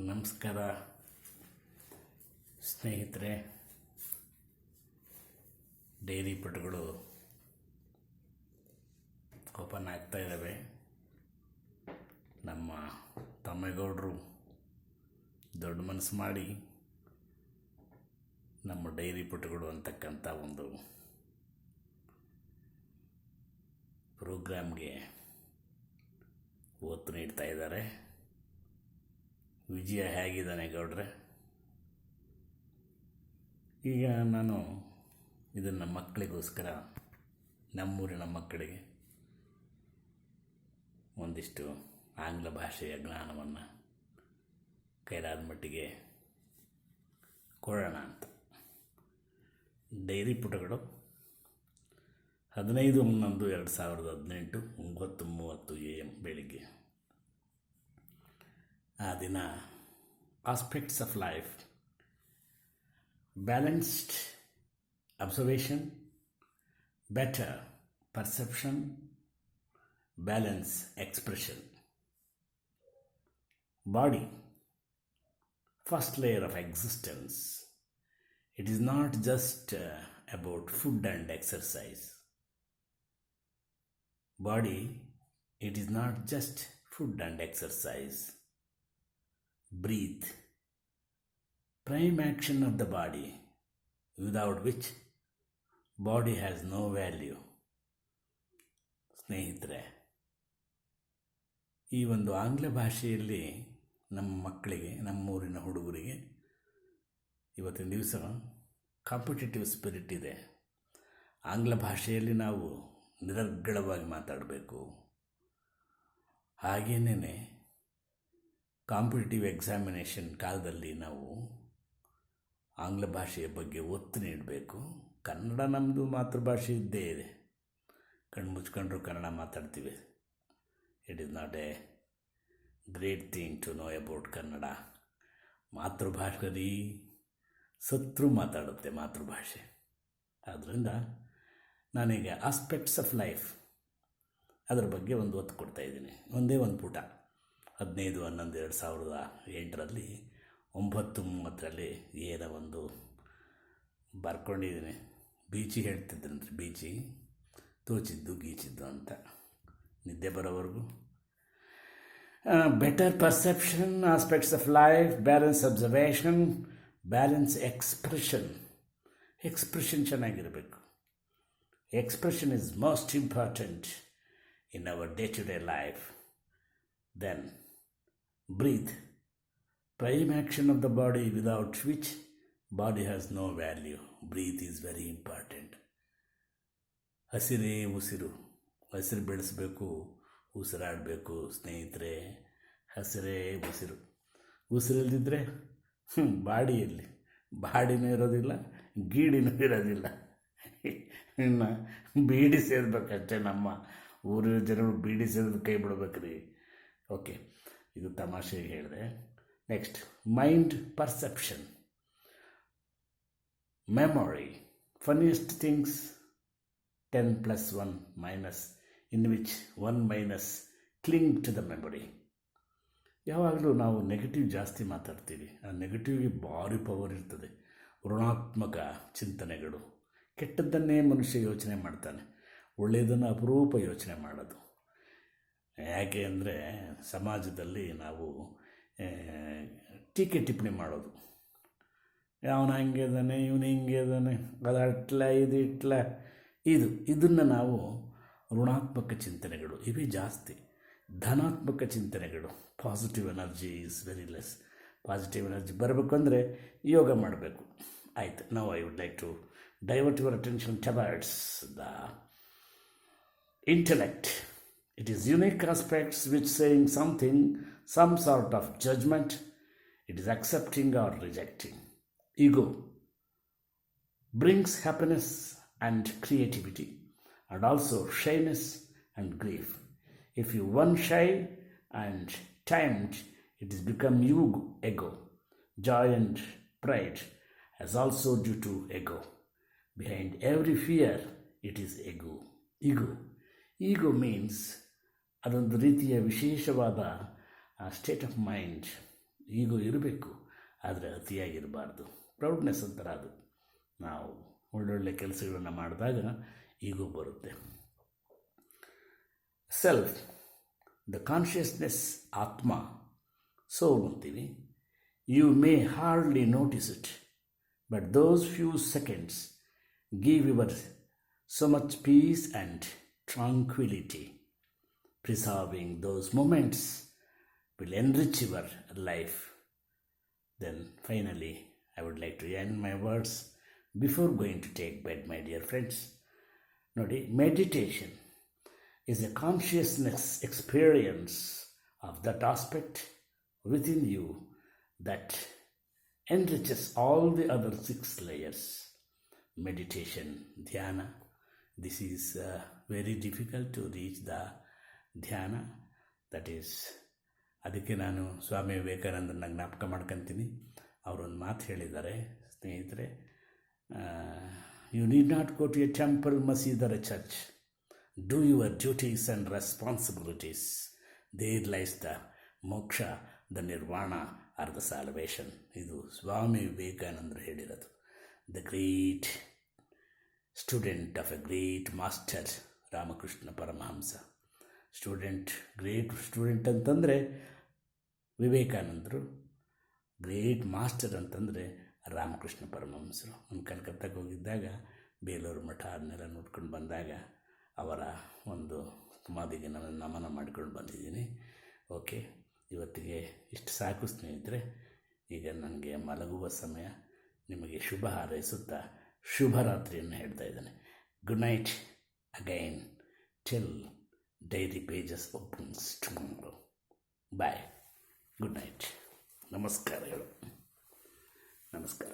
ನಮಸ್ಕಾರ ಸ್ನೇಹಿತರೆ. ಡೈರಿ ಪುಟಗಳು ಓಪನ್ ಆಗ್ತಾ ಇದ್ದಾವೆ. ನಮ್ಮ ತಮ್ಮೇಗೌಡರು ದೊಡ್ಡ ಮನಸ್ಸು ಮಾಡಿ ನಮ್ಮ ಡೈರಿ ಪುಟಗಳು ಅಂತಕ್ಕಂಥ ಒಂದು ಪ್ರೋಗ್ರಾಮ್ಗೆ ಒತ್ತು ನೀಡ್ತಾ ಇದ್ದಾರೆ. ವಿಜಯ ಹೇಗಿದ್ದಾನೆ ಗೌಡ್ರೆ? ಈಗ ನಾನು ಇದನ್ನು ಮಕ್ಕಳಿಗೋಸ್ಕರ, ನಮ್ಮೂರಿನ ಮಕ್ಕಳಿಗೆ ಒಂದಿಷ್ಟು ಆಂಗ್ಲ ಭಾಷೆಯ ಜ್ಞಾನವನ್ನು ಕೈಲಾದ ಮಟ್ಟಿಗೆ ಕೊಡೋಣ ಅಂತ. ಡೈರಿ ಪುಟಗಳು 15/11/2018 9:30 AM ಬೆಳಿಗ್ಗೆ. ಆ ದಿನ aspects of life, balanced observation, better perception, balance expression. Body, first layer of existence. It is not just about food and exercise. Body, it is not just food and exercise. Breathe, prime action of the body, without which body has no value. ಸ್ನೇಹಿತರೆ, ಈ ಒಂದು ಆಂಗ್ಲ ಭಾಷೆಯಲ್ಲಿ ನಮ್ಮ ಮಕ್ಕಳಿಗೆ, ನಮ್ಮೂರಿನ ಹುಡುಗರಿಗೆ ಇವತ್ತಿನ ದಿವಸ ಕಾಂಪಿಟೇಟಿವ್ ಸ್ಪಿರಿಟ್ ಇದೆ. ಆಂಗ್ಲ ಭಾಷೆಯಲ್ಲಿ ನಾವು ನಿರರ್ಗಳವಾಗಿ ಮಾತಾಡಬೇಕು. ಹಾಗೇನೇ ಕಾಂಪಿಟೇಟಿವ್ ಎಕ್ಸಾಮಿನೇಷನ್ ಕಾಲದಲ್ಲಿ ನಾವು ಆಂಗ್ಲ ಭಾಷೆಯ ಬಗ್ಗೆ ಒತ್ತು ನೀಡಬೇಕು. ಕನ್ನಡ ನಮ್ಮದು ಮಾತೃಭಾಷೆ ಇದ್ದೇ ಇದೆ. ಕಣ್ಣು ಮುಚ್ಕೊಂಡ್ರು ಕನ್ನಡ ಮಾತಾಡ್ತೀವಿ. It is not a great thing to know about Kannada. ಮಾತೃಭಾಷೆ ರೀ, ಸತ್ರು ಮಾತಾಡುತ್ತೆ ಮಾತೃಭಾಷೆ. ಆದ್ದರಿಂದ ನಾನೀಗ ಆಸ್ಪೆಕ್ಟ್ಸ್ ಆಫ್ ಲೈಫ್ ಅದರ ಬಗ್ಗೆ ಒಂದು ಒತ್ತು ಕೊಡ್ತಾಯಿದ್ದೀನಿ. ಒಂದೇ ಒಂದು ಪುಟ 15/11/2008 9:30 ಏನೋ ಒಂದು ಬರ್ಕೊಂಡಿದ್ದೀನಿ. ಬೀಚಿ ಹೇಳ್ತಿದ್ದಂತೆ, ಬೀಚಿ ತೋಚಿದ್ದು ಗೀಚಿದ್ದು ಅಂತ ನಿದ್ದೆ ಬರೋವರೆಗೂ. Better perception, aspects of life, balance observation, balance expression. Expression ಚೆನ್ನಾಗಿರಬೇಕು. Expression is most important in our day to day life. Then breathe, prime action of the body, without which body has no value. Breathe is very important. ಹಸಿರೇ ಉಸಿರು. ಹಸಿರು ಬೆಳೆಸಬೇಕು, ಉಸಿರಾಡಬೇಕು ಸ್ನೇಹಿತರೆ. ಹಸಿರೇ ಉಸಿರು. ಉಸಿರಲ್ಲಿದ್ದರೆ ಬಾಡಿಯಲ್ಲಿ ಬಾಡಿನೂ ಇರೋದಿಲ್ಲ, ಗೀಡಿನೂ ಇರೋದಿಲ್ಲ. ಇನ್ನು ಬೀಡಿ ಸೇರ್ಬೇಕಷ್ಟೇ. ನಮ್ಮ ಊರಿನ ಜನರು ಬೀಡಿ ಸೇರಿದ್ರೆ ಕೈ ಬಿಡ್ಬೇಕ್ರಿ. ಓಕೆ, ಇದು ತಮಾಷೆಗೆ ಹೇಳಿದೆ. Next, mind perception, memory. Funniest things 10 + 1 - in which 1 - cling to the memory. ಯಾವಾಗಲೂ ನಾವು ನೆಗೆಟಿವ್ ಜಾಸ್ತಿ ಮಾತಾಡ್ತೀವಿ. ಆ ನೆಗೆಟಿವ್ಗೆ ಭಾರಿ ಪವರ್ ಇರ್ತದೆ. ಋಣಾತ್ಮಕ ಚಿಂತನೆಗಳು. ಕೆಟ್ಟದ್ದನ್ನೇ ಮನುಷ್ಯ ಯೋಚನೆ ಮಾಡ್ತಾನೆ, ಒಳ್ಳೆಯದನ್ನು ಅಪರೂಪ ಯೋಚನೆ ಮಾಡೋದು. ಯಾಕೆ ಅಂದರೆ ಸಮಾಜದಲ್ಲಿ ನಾವು ಟೀಕೆ ಟಿಪ್ಪಣಿ ಮಾಡೋದು. ಅವನು ಹಂಗೆ ಇದ್ದಾನೆ, ಇವನು ಹಿಂಗೆ ಇದ್ದಾನೆ, ಅದು ಅಟ್ಲ ಇದು ಇಟ್ಲ, ಇದನ್ನು ನಾವು ಋಣಾತ್ಮಕ ಚಿಂತನೆಗಳು ಇವೇ ಜಾಸ್ತಿ. ಧನಾತ್ಮಕ ಚಿಂತನೆಗಳು, positive energy is very less. Positive energy ಬರಬೇಕು ಅಂದರೆ ಯೋಗ ಮಾಡಬೇಕು. ಆಯಿತು. Now I would like to divert your attention towards the intellect. It is unique aspects which saying something, some sort of judgment. It is accepting or rejecting. Ego brings happiness and creativity, and also shyness and grief. If you once shy and tamed, it is become ego. Joy and pride as also due to ego. Behind every fear, it is ego. Ego means ಅದೊಂದು ರೀತಿಯ ವಿಶೇಷವಾದ state of mind. ಈಗೋ ಇರಬೇಕು, ಆದರೆ ಅತಿಯಾಗಿರಬಾರ್ದು. Proudness ಅಂತಾರೆ ಅದು. ನಾವು ಒಳ್ಳೊಳ್ಳೆ ಕೆಲಸಗಳನ್ನು ಮಾಡಿದಾಗ ಈಗೋ ಬರುತ್ತೆ. ಸೆಲ್ಫ್, ದ ಕಾನ್ಷಿಯಸ್ನೆಸ್, ಆತ್ಮ, ಸೋಲ್ ಅಂತೀವಿ. You may hardly notice it, but those few seconds give your so much peace and tranquility. Preserving those moments will enrich your life. Then finally, I would like to end my words before going to take bed, my dear friends. Nodi, meditation is a consciousness experience of that aspect within you that enriches all the other 6 layers. Meditation, dhyana. This is very difficult to reach the ಧ್ಯಾನ. That is, ಅದಕ್ಕೆ ನಾನು ಸ್ವಾಮಿ ವಿವೇಕಾನಂದನ ಜ್ಞಾಪಕ ಮಾಡ್ಕೊತೀನಿ. ಅವರೊಂದು ಮಾತು ಹೇಳಿದ್ದಾರೆ ಸ್ನೇಹಿತರೆ, you need not go to a temple, masjid or a church. Do your duties and responsibilities. There lies the moksha, the nirvana or the salvation. ಇದು ಸ್ವಾಮಿ ವಿವೇಕಾನಂದರು ಹೇಳಿರೋದು. The great student of a great master Ramakrishna Paramahamsa. Great student ಅಂತಂದರೆ ವಿವೇಕಾನಂದರು, great master ಅಂತಂದರೆ ರಾಮಕೃಷ್ಣ ಪರಮಹಂಸರು. ನಾನು ಕಲ್ಕತ್ತಾಗೆ ಹೋಗಿದ್ದಾಗ ಬೇಲೂರು ಮಠ ಅದನ್ನೆಲ್ಲ ನೋಡ್ಕೊಂಡು ಬಂದಾಗ ಅವರ ಒಂದು ಸಮಾಧಿಗೆ ನಾನು ನಮನ ಮಾಡ್ಕೊಂಡು ಬಂದಿದ್ದೀನಿ. ಓಕೆ, ಇವತ್ತಿಗೆ ಇಷ್ಟು ಸಾಕು ಸ್ನೇಹಿತರೆ. ಈಗ ನನಗೆ ಮಲಗುವ ಸಮಯ. ನಿಮಗೆ ಶುಭ ಹಾರೈಸುತ್ತಾ ಶುಭರಾತ್ರಿಯನ್ನು ಹೇಳ್ತಾ ಇದ್ದೇನೆ. Good night again till diary pages opens tomorrow. Bye, good night, ನಮಸ್ಕಾರಗಳು, ನಮಸ್ಕಾರ.